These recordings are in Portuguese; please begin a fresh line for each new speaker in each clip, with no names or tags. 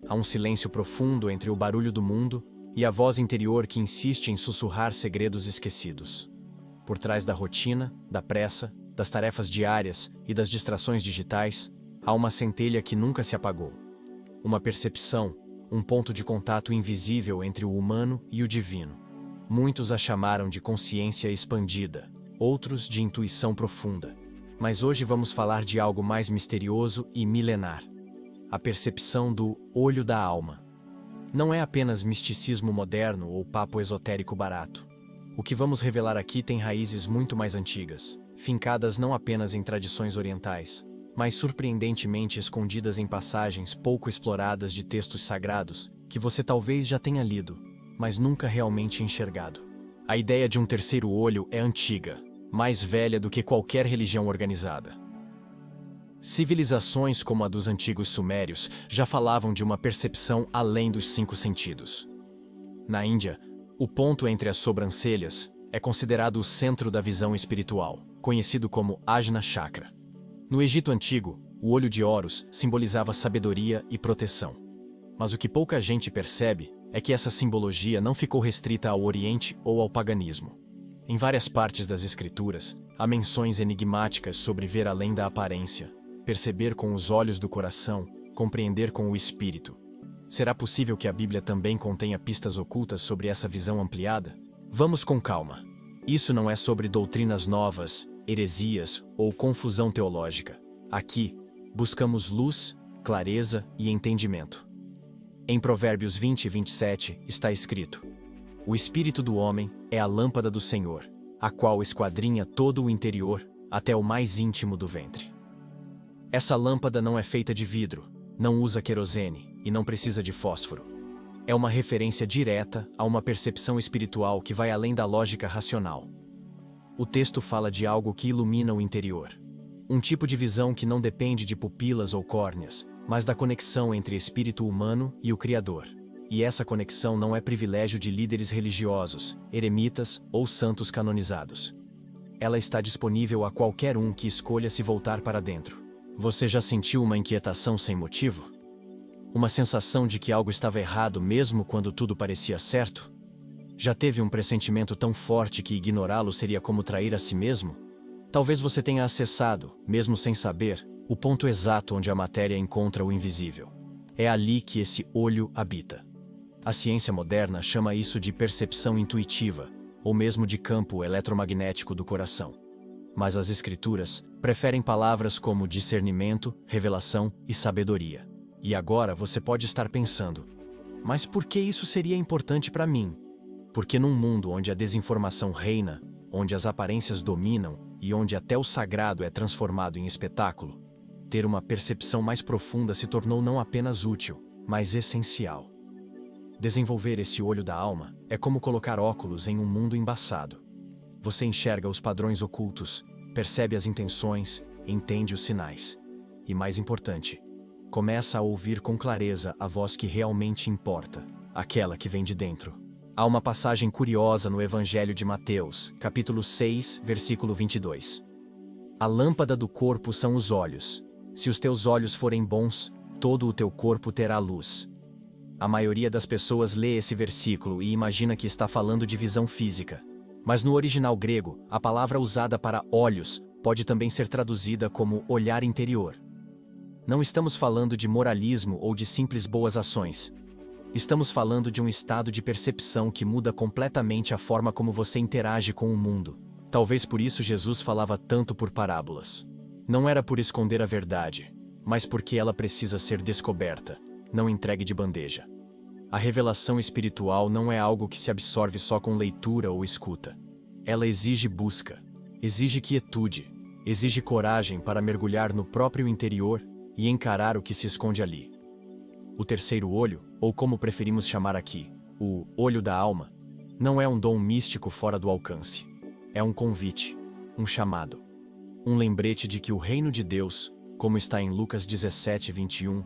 Há um silêncio profundo entre o barulho do mundo e a voz interior que insiste em sussurrar segredos esquecidos. Por trás da rotina, da pressa, das tarefas diárias e das distrações digitais, há uma centelha que nunca se apagou. Uma percepção, um ponto de contato invisível entre o humano e o divino. Muitos a chamaram de consciência expandida, outros de intuição profunda. Mas hoje vamos falar de algo mais misterioso e milenar. A percepção do olho da alma. Não é apenas misticismo moderno ou papo esotérico barato. O que vamos revelar aqui tem raízes muito mais antigas, fincadas não apenas em tradições orientais, mas surpreendentemente escondidas em passagens pouco exploradas de textos sagrados que você talvez já tenha lido, mas nunca realmente enxergado. A ideia de um terceiro olho é antiga, mais velha do que qualquer religião organizada. Civilizações como a dos antigos sumérios já falavam de uma percepção além dos 5 sentidos. Na Índia, o ponto entre as sobrancelhas é considerado o centro da visão espiritual, conhecido como Ajna Chakra. No Egito Antigo, o olho de Horus simbolizava sabedoria e proteção. Mas o que pouca gente percebe é que essa simbologia não ficou restrita ao Oriente ou ao paganismo. Em várias partes das Escrituras, há menções enigmáticas sobre ver além da aparência, perceber com os olhos do coração, compreender com o espírito. Será possível que a Bíblia também contenha pistas ocultas sobre essa visão ampliada? Vamos com calma. Isso não é sobre doutrinas novas, heresias ou confusão teológica. Aqui, buscamos luz, clareza e entendimento. Em Provérbios 20:27 está escrito: "O espírito do homem é a lâmpada do Senhor, a qual esquadrinha todo o interior, até o mais íntimo do ventre." Essa lâmpada não é feita de vidro, não usa querosene e não precisa de fósforo. É uma referência direta a uma percepção espiritual que vai além da lógica racional. O texto fala de algo que ilumina o interior. Um tipo de visão que não depende de pupilas ou córneas, mas da conexão entre espírito humano e o Criador. E essa conexão não é privilégio de líderes religiosos, eremitas ou santos canonizados. Ela está disponível a qualquer um que escolha se voltar para dentro. Você já sentiu uma inquietação sem motivo? Uma sensação de que algo estava errado mesmo quando tudo parecia certo? Já teve um pressentimento tão forte que ignorá-lo seria como trair a si mesmo? Talvez você tenha acessado, mesmo sem saber, o ponto exato onde a matéria encontra o invisível. É ali que esse olho habita. A ciência moderna chama isso de percepção intuitiva, ou mesmo de campo eletromagnético do coração. Mas as Escrituras preferem palavras como discernimento, revelação e sabedoria. E agora você pode estar pensando: mas por que isso seria importante para mim? Porque num mundo onde a desinformação reina, onde as aparências dominam e onde até o sagrado é transformado em espetáculo, ter uma percepção mais profunda se tornou não apenas útil, mas essencial. Desenvolver esse olho da alma é como colocar óculos em um mundo embaçado. Você enxerga os padrões ocultos, percebe as intenções, entende os sinais. E mais importante, começa a ouvir com clareza a voz que realmente importa, aquela que vem de dentro. Há uma passagem curiosa no Evangelho de Mateus, capítulo 6, versículo 22. A lâmpada do corpo são os olhos. Se os teus olhos forem bons, todo o teu corpo terá luz. A maioria das pessoas lê esse versículo e imagina que está falando de visão física. Mas no original grego, a palavra usada para olhos pode também ser traduzida como olhar interior. Não estamos falando de moralismo ou de simples boas ações. Estamos falando de um estado de percepção que muda completamente a forma como você interage com o mundo. Talvez por isso Jesus falava tanto por parábolas. Não era por esconder a verdade, mas porque ela precisa ser descoberta, não entregue de bandeja. A revelação espiritual não é algo que se absorve só com leitura ou escuta. Ela exige busca, exige quietude, exige coragem para mergulhar no próprio interior e encarar o que se esconde ali. O terceiro olho, ou como preferimos chamar aqui, o olho da alma, não é um dom místico fora do alcance. É um convite, um chamado. Um lembrete de que o reino de Deus, como está em Lucas 17:21,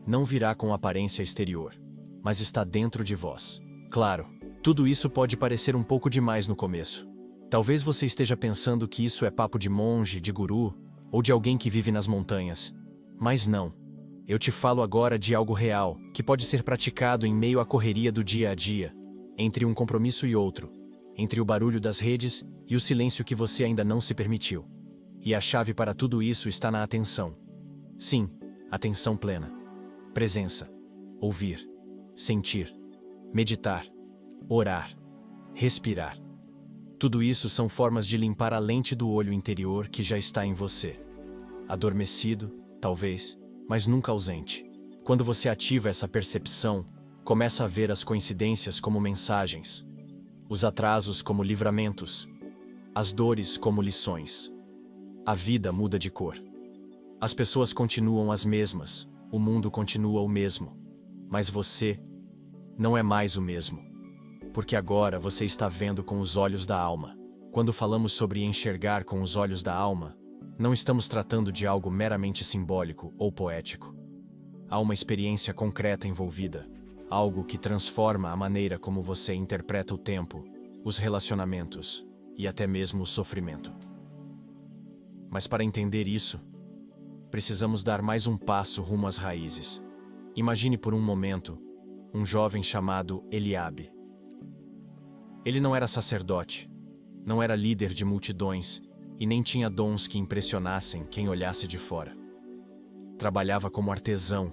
não virá com aparência exterior, mas está dentro de vós. Claro, tudo isso pode parecer um pouco demais no começo. Talvez você esteja pensando que isso é papo de monge, de guru, ou de alguém que vive nas montanhas. Mas não. Eu te falo agora de algo real, que pode ser praticado em meio à correria do dia a dia, entre um compromisso e outro, entre o barulho das redes e o silêncio que você ainda não se permitiu. E a chave para tudo isso está na atenção. Sim, atenção plena. Presença. Ouvir. Sentir. Meditar. Orar. Respirar. Tudo isso são formas de limpar a lente do olho interior que já está em você. Adormecido, talvez, mas nunca ausente. Quando você ativa essa percepção, começa a ver as coincidências como mensagens, os atrasos como livramentos, as dores como lições. A vida muda de cor. As pessoas continuam as mesmas, o mundo continua o mesmo, mas você não é mais o mesmo. Porque agora você está vendo com os olhos da alma. Quando falamos sobre enxergar com os olhos da alma, não estamos tratando de algo meramente simbólico ou poético. Há uma experiência concreta envolvida, algo que transforma a maneira como você interpreta o tempo, os relacionamentos e até mesmo o sofrimento. Mas para entender isso, precisamos dar mais um passo rumo às raízes. Imagine por um momento um jovem chamado Eliabe. Ele não era sacerdote, não era líder de multidões e nem tinha dons que impressionassem quem olhasse de fora. Trabalhava como artesão,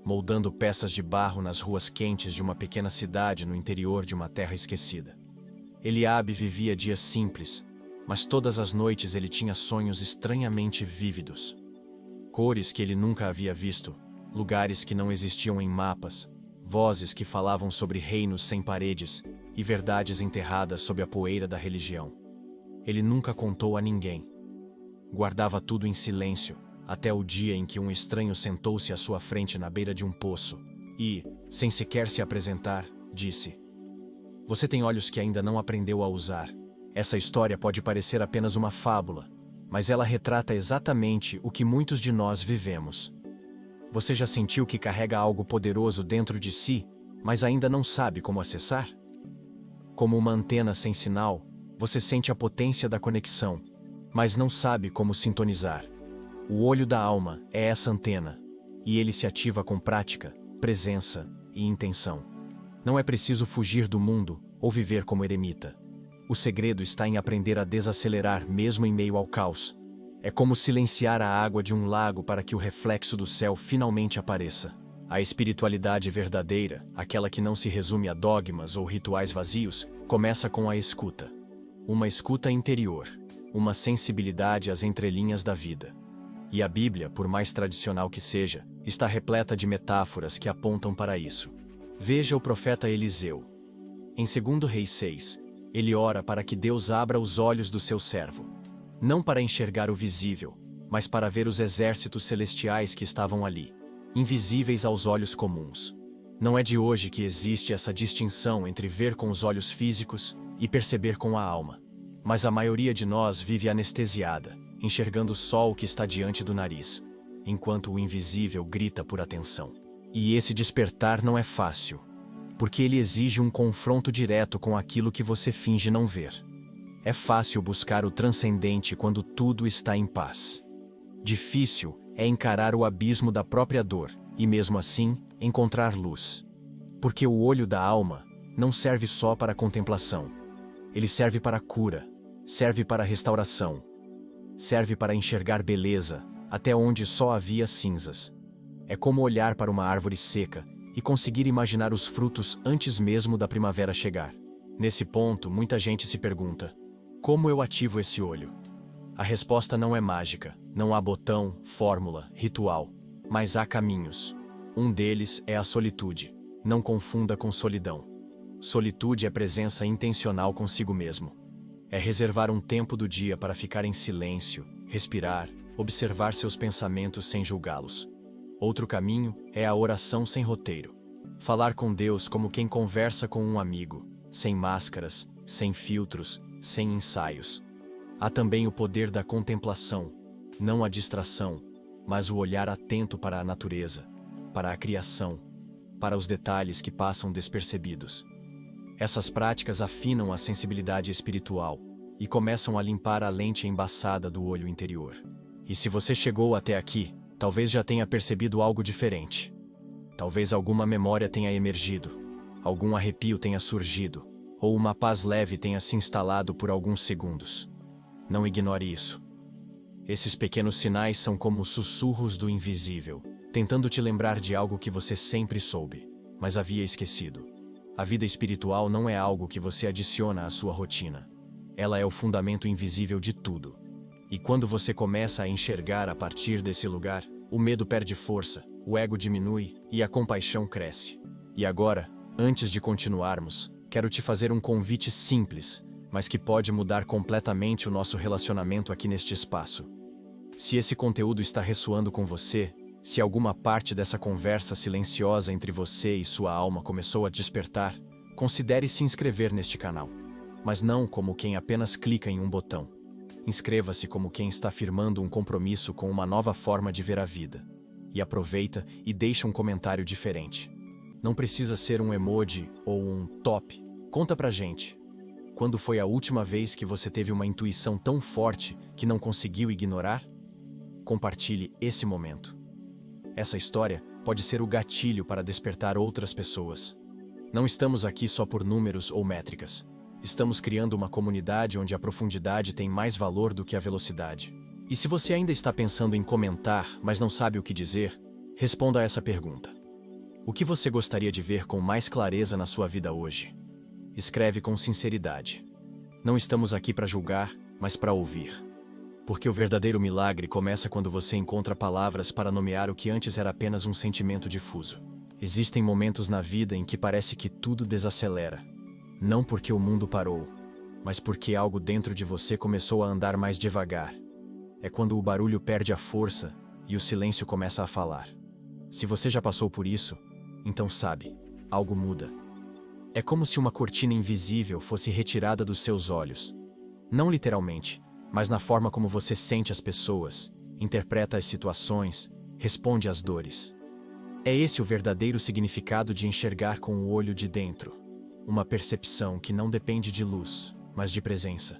moldando peças de barro nas ruas quentes de uma pequena cidade no interior de uma terra esquecida. Eliabe vivia dias simples, mas todas as noites ele tinha sonhos estranhamente vívidos. Cores que ele nunca havia visto, lugares que não existiam em mapas, vozes que falavam sobre reinos sem paredes e verdades enterradas sob a poeira da religião. Ele nunca contou a ninguém. Guardava tudo em silêncio, até o dia em que um estranho sentou-se à sua frente na beira de um poço e, sem sequer se apresentar, disse: "Você tem olhos que ainda não aprendeu a usar. Essa história pode parecer apenas uma fábula, mas ela retrata exatamente o que muitos de nós vivemos. Você já sentiu que carrega algo poderoso dentro de si, mas ainda não sabe como acessar? Como uma antena sem sinal, você sente a potência da conexão, mas não sabe como sintonizar. O olho da alma é essa antena, e ele se ativa com prática, presença e intenção. Não é preciso fugir do mundo ou viver como eremita. O segredo está em aprender a desacelerar mesmo em meio ao caos. É como silenciar a água de um lago para que o reflexo do céu finalmente apareça. A espiritualidade verdadeira, aquela que não se resume a dogmas ou rituais vazios, começa com a escuta. Uma escuta interior, uma sensibilidade às entrelinhas da vida. E a Bíblia, por mais tradicional que seja, está repleta de metáforas que apontam para isso. Veja o profeta Eliseu. Em 2 Reis 6, ele ora para que Deus abra os olhos do seu servo. Não para enxergar o visível, mas para ver os exércitos celestiais que estavam ali, invisíveis aos olhos comuns. Não é de hoje que existe essa distinção entre ver com os olhos físicos e perceber com a alma. Mas a maioria de nós vive anestesiada, enxergando só o que está diante do nariz, enquanto o invisível grita por atenção. E esse despertar não é fácil, porque ele exige um confronto direto com aquilo que você finge não ver. É fácil buscar o transcendente quando tudo está em paz. Difícil é encarar o abismo da própria dor e, mesmo assim, encontrar luz. Porque o olho da alma não serve só para contemplação. Ele serve para cura, serve para restauração, serve para enxergar beleza até onde só havia cinzas. É como olhar para uma árvore seca e conseguir imaginar os frutos antes mesmo da primavera chegar. Nesse ponto, muita gente se pergunta: como eu ativo esse olho? A resposta não é mágica, não há botão, fórmula, ritual, mas há caminhos. Um deles é a solitude. Não confunda com solidão. Solitude é presença intencional consigo mesmo. É reservar um tempo do dia para ficar em silêncio, respirar, observar seus pensamentos sem julgá-los. Outro caminho é a oração sem roteiro. Falar com Deus como quem conversa com um amigo, sem máscaras, sem filtros, sem ensaios. Há também o poder da contemplação, não a distração, mas o olhar atento para a natureza, para a criação, para os detalhes que passam despercebidos. Essas práticas afinam a sensibilidade espiritual e começam a limpar a lente embaçada do olho interior. E se você chegou até aqui, Talvez já tenha percebido algo diferente. Talvez alguma memória tenha emergido, algum arrepio tenha surgido, ou uma paz leve tenha se instalado por alguns segundos. Não ignore isso. Esses pequenos sinais são como sussurros do invisível, tentando te lembrar de algo que você sempre soube, mas havia esquecido. A vida espiritual não é algo que você adiciona à sua rotina. Ela é o fundamento invisível de tudo. E quando você começa a enxergar a partir desse lugar, o medo perde força, o ego diminui e a compaixão cresce. E agora, antes de continuarmos, quero te fazer um convite simples, mas que pode mudar completamente o nosso relacionamento aqui neste espaço. Se esse conteúdo está ressoando com você, se alguma parte dessa conversa silenciosa entre você e sua alma começou a despertar, considere se inscrever neste canal. Mas não como quem apenas clica em um botão. Inscreva-se como quem está firmando um compromisso com uma nova forma de ver a vida. E aproveita e deixa um comentário diferente. Não precisa ser um emoji ou um top. Conta pra gente. Quando foi a última vez que você teve uma intuição tão forte que não conseguiu ignorar? Compartilhe esse momento. Essa história pode ser o gatilho para despertar outras pessoas. Não estamos aqui só por números ou métricas. Estamos criando uma comunidade onde a profundidade tem mais valor do que a velocidade. E se você ainda está pensando em comentar, mas não sabe o que dizer, responda a essa pergunta. O que você gostaria de ver com mais clareza na sua vida hoje? Escreve com sinceridade. Não estamos aqui para julgar, mas para ouvir. Porque o verdadeiro milagre começa quando você encontra palavras para nomear o que antes era apenas um sentimento difuso. Existem momentos na vida em que parece que tudo desacelera. Não porque o mundo parou, mas porque algo dentro de você começou a andar mais devagar. É quando o barulho perde a força e o silêncio começa a falar. Se você já passou por isso, então sabe, algo muda. É como se uma cortina invisível fosse retirada dos seus olhos. Não literalmente, mas na forma como você sente as pessoas, interpreta as situações, responde às dores. É esse o verdadeiro significado de enxergar com o olho de dentro. Uma percepção que não depende de luz, mas de presença.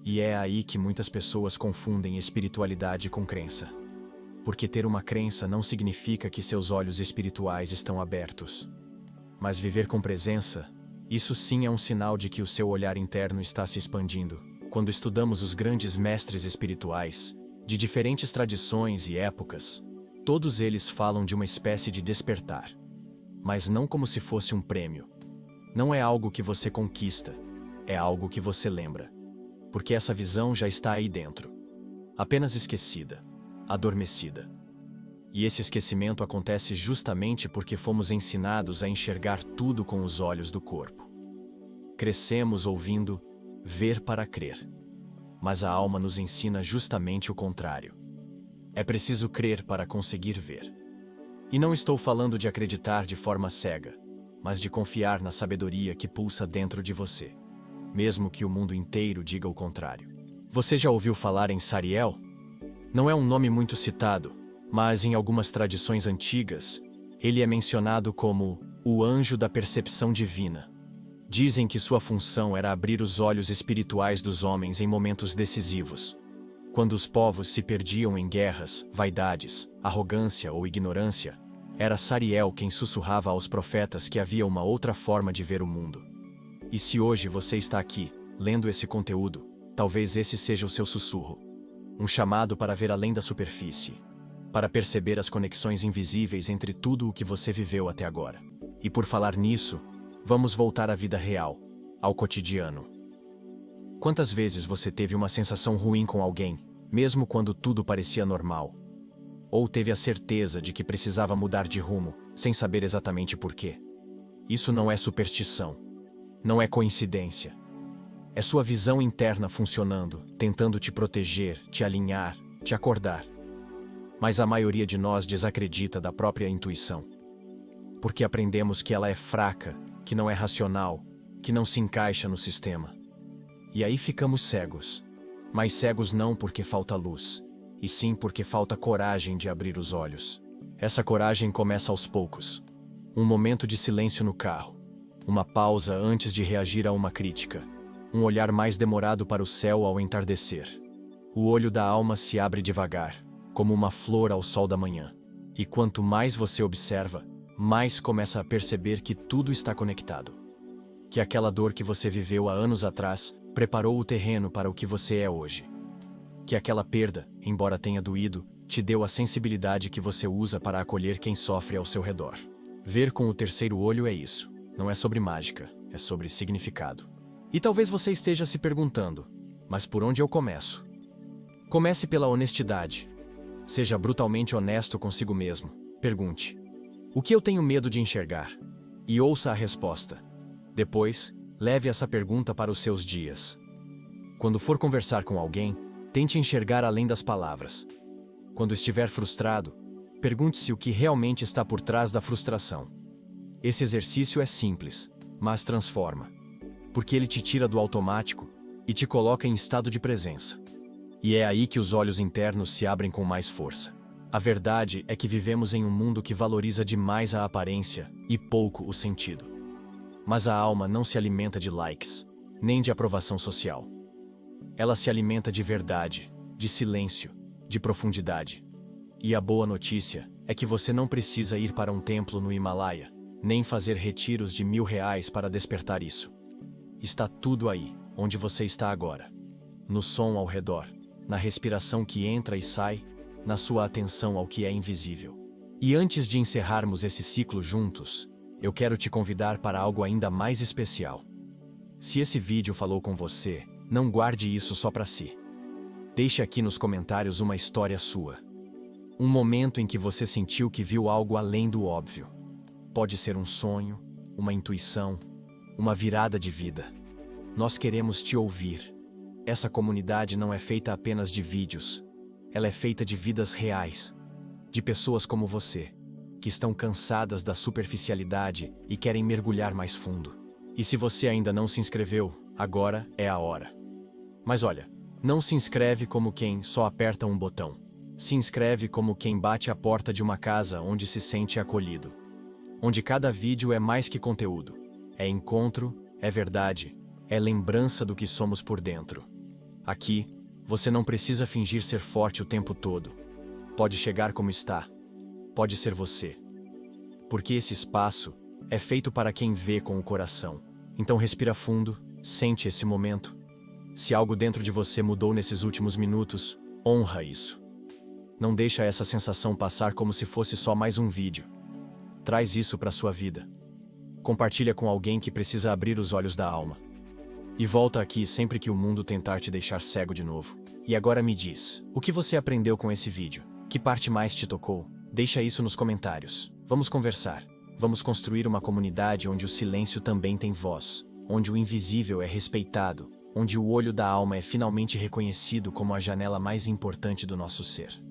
E é aí que muitas pessoas confundem espiritualidade com crença. Porque ter uma crença não significa que seus olhos espirituais estão abertos. Mas viver com presença, isso sim é um sinal de que o seu olhar interno está se expandindo. Quando estudamos os grandes mestres espirituais, de diferentes tradições e épocas, todos eles falam de uma espécie de despertar. Mas não como se fosse um prêmio. Não é algo que você conquista, é algo que você lembra. Porque essa visão já está aí dentro. Apenas esquecida, adormecida. E esse esquecimento acontece justamente porque fomos ensinados a enxergar tudo com os olhos do corpo. Crescemos ouvindo ver para crer. Mas a alma nos ensina justamente o contrário. É preciso crer para conseguir ver. E não estou falando de acreditar de forma cega, mas de confiar na sabedoria que pulsa dentro de você, mesmo que o mundo inteiro diga o contrário. Você já ouviu falar em Sariel? Não é um nome muito citado, mas em algumas tradições antigas, ele é mencionado como o anjo da percepção divina. Dizem que sua função era abrir os olhos espirituais dos homens em momentos decisivos. Quando os povos se perdiam em guerras, vaidades, arrogância ou ignorância, era Sariel quem sussurrava aos profetas que havia uma outra forma de ver o mundo. E se hoje você está aqui, lendo esse conteúdo, talvez esse seja o seu sussurro. Um chamado para ver além da superfície. Para perceber as conexões invisíveis entre tudo o que você viveu até agora. E por falar nisso, vamos voltar à vida real, ao cotidiano. Quantas vezes você teve uma sensação ruim com alguém, mesmo quando tudo parecia normal? Ou teve a certeza de que precisava mudar de rumo, sem saber exatamente por quê? Isso não é superstição. Não é coincidência. É sua visão interna funcionando, tentando te proteger, te alinhar, te acordar. Mas a maioria de nós desacredita da própria intuição. Porque aprendemos que ela é fraca, que não é racional, que não se encaixa no sistema. E aí ficamos cegos. Mas cegos não porque falta luz, e sim porque falta coragem de abrir os olhos. Essa coragem começa aos poucos. Um momento de silêncio no carro. Uma pausa antes de reagir a uma crítica. Um olhar mais demorado para o céu ao entardecer. O olho da alma se abre devagar. como uma flor ao sol da manhã. E quanto mais você observa, mais começa a perceber que tudo está conectado. Que aquela dor que você viveu há anos atrás preparou o terreno para o que você é hoje. Que aquela perda, embora tenha doído, te deu a sensibilidade que você usa para acolher quem sofre ao seu redor. Ver com o terceiro olho é isso. Não é sobre mágica, é sobre significado. E talvez você esteja se perguntando, mas por onde eu começo? Comece pela honestidade. Seja brutalmente honesto consigo mesmo. Pergunte: o que eu tenho medo de enxergar? E ouça a resposta. Depois, leve essa pergunta para os seus dias. Quando for conversar com alguém, tente enxergar além das palavras. Quando estiver frustrado, pergunte-se o que realmente está por trás da frustração. Esse exercício é simples, mas transforma. Porque ele te tira do automático e te coloca em estado de presença. E é aí que os olhos internos se abrem com mais força. A verdade é que vivemos em um mundo que valoriza demais a aparência e pouco o sentido. Mas a alma não se alimenta de likes, nem de aprovação social. Ela se alimenta de verdade, de silêncio, de profundidade. E a boa notícia é que você não precisa ir para um templo no Himalaia, nem fazer retiros de R$ 1000 para despertar isso. Está tudo aí, onde você está agora. No som ao redor, na respiração que entra e sai, na sua atenção ao que é invisível. E antes de encerrarmos esse ciclo juntos, eu quero te convidar para algo ainda mais especial. Se esse vídeo falou com você, não guarde isso só para si. Deixe aqui nos comentários uma história sua. Um momento em que você sentiu que viu algo além do óbvio. Pode ser um sonho, uma intuição, uma virada de vida. Nós queremos te ouvir. Essa comunidade não é feita apenas de vídeos. Ela é feita de vidas reais. De pessoas como você, que estão cansadas da superficialidade e querem mergulhar mais fundo. E se você ainda não se inscreveu, agora é a hora. Mas olha, não se inscreve como quem só aperta um botão. Se inscreve como quem bate a porta de uma casa onde se sente acolhido. Onde cada vídeo é mais que conteúdo. É encontro, é verdade, é lembrança do que somos por dentro. Aqui, você não precisa fingir ser forte o tempo todo. Pode chegar como está. Pode ser você. Porque esse espaço é feito para quem vê com o coração. Então respira fundo, sente esse momento. Se algo dentro de você mudou nesses últimos minutos, honra isso. Não deixa essa sensação passar como se fosse só mais um vídeo. Traz isso para sua vida. Compartilha com alguém que precisa abrir os olhos da alma. E volta aqui sempre que o mundo tentar te deixar cego de novo. E agora me diz, o que você aprendeu com esse vídeo? Que parte mais te tocou? Deixa isso nos comentários. Vamos conversar. Vamos construir uma comunidade onde o silêncio também tem voz, onde o invisível é respeitado, onde o olho da alma é finalmente reconhecido como a janela mais importante do nosso ser.